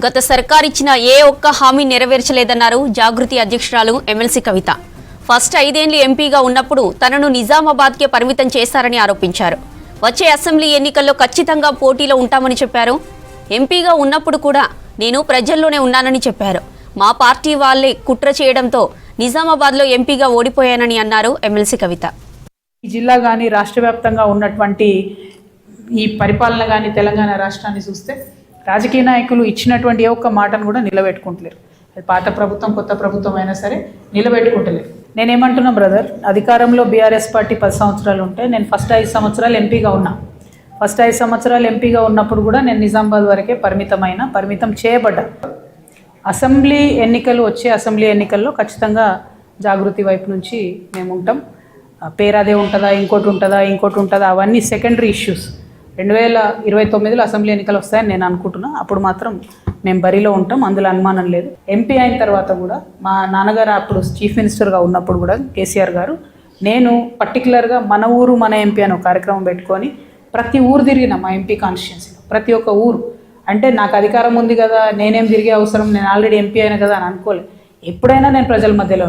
గత సర్కార్ ఇచ్చిన ఏ ఒక్క హామీ నెరవేర్చలేదన్నారు జాగృతి అధ్యక్షురాలు ఎమ్మెల్సీ కవిత. ఫస్ట్ 5 ఏళ్లు ఎంపీగా ఉన్నప్పుడు తనను నిజామాబాద్కే పరిమితం చేశారని ఆరోపించారు. వచ్చే అసెంబ్లీ ఎన్నికల్లో ఖచ్చితంగా పోటీలో ఉంటామని చెప్పారు. ఎంపీగా ఉన్నప్పుడు కూడా నేను ప్రజల్లోనే ఉన్నానని చెప్పారు. మా పార్టీ వాళ్ళే కుట్ర చేయడంతో నిజామాబాద్లో ఎంపీగా ఓడిపోయానని అన్నారు ఎమ్మెల్సీ కవిత. ఈ జిల్లా కానీ రాష్ట్ర వ్యాప్తంగా ఉన్నటువంటి ఈ పరిపాలన కానీ తెలంగాణ రాష్ట్రాన్ని చూస్తే రాజకీయ నాయకులు ఇచ్చినటువంటి ఏ ఒక్క మాటను కూడా నిలబెట్టుకుంటలేరు. అది పాత ప్రభుత్వం కొత్త ప్రభుత్వం అయినా సరే నిలబెట్టుకుంటలేరు. నేనేమంటున్నా బ్రదర్, అధికారంలో బీఆర్ఎస్ పార్టీ 10 సంవత్సరాలు ఉంటే నేను ఫస్ట్ 5 సంవత్సరాలు ఎంపీగా ఉన్నా. ఫస్ట్ 5 సంవత్సరాలు ఎంపీగా ఉన్నప్పుడు కూడా నేను నిజామాబాద్ వరకే పరిమితం చేయబడ్డా. అసెంబ్లీ ఎన్నికలు వచ్చే అసెంబ్లీ ఎన్నికల్లో ఖచ్చితంగా జాగృతి వైపు నుంచి మేము ఉంటాం. పేరాదే ఉంటుందా ఇంకోటి ఉంటుందా అవన్నీ సెకండరీ ఇష్యూస్. 2029లో అసెంబ్లీ ఎన్నికలు వస్తాయని నేను అనుకుంటున్నా. అప్పుడు మాత్రం మేము బరిలో ఉంటాం, అందులో అనుమానం లేదు. ఎంపీ అయిన తర్వాత కూడా మా నాన్నగారు అప్పుడు చీఫ్ మినిస్టర్గా ఉన్నప్పుడు కూడా కేసీఆర్ గారు నేను పర్టికులర్గా మన ఊరు మన ఎంపీ అనే కార్యక్రమం పెట్టుకొని ప్రతి ఊరు తిరిగిన మా ఎంపీ కాన్స్టిట్యున్సీలో ప్రతి ఒక్క ఊరు. అంటే నాకు అధికారం ఉంది కదా, నేనేం తిరిగే అవసరం, నేను ఆల్రెడీ ఎంపీ అయినా కదా అని అనుకోలేదు. ఎప్పుడైనా నేను ప్రజల మధ్యలో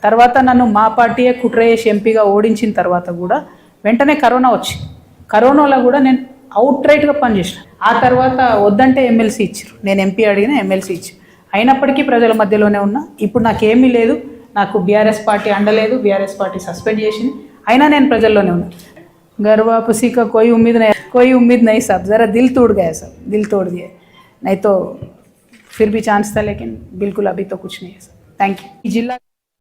తర్వాత నన్ను మా పార్టీయే కుట్ర చేసి ఎంపీగా ఓడించిన తర్వాత కూడా వెంటనే కరోనా వచ్చింది. కరోనాలో కూడా నేను అవుట్ రైట్గా పనిచేసిన. ఆ తర్వాత వద్దంటే ఎమ్మెల్సీ ఇచ్చారు, నేను ఎంపీ అడిగిన ఎమ్మెల్సీ ఇచ్చారు. అయినప్పటికీ ప్రజల మధ్యలోనే ఉన్నా. ఇప్పుడు నాకేమీ లేదు, నాకు బీఆర్ఎస్ పార్టీ అండలేదు, బీఆర్ఎస్ పార్టీ సస్పెండ్ చేసింది, అయినా నేను ప్రజల్లోనే ఉన్నా. गर्वापसी का कोई उम्मीद नहीं साहब, ज़रा दिल टूट गया सब, दिल तोड़ दिए, नहीं तो फिर भी चांस था, लेकिन बिल्कुल अभी तो कुछ नहीं है सर. Thank you. जिला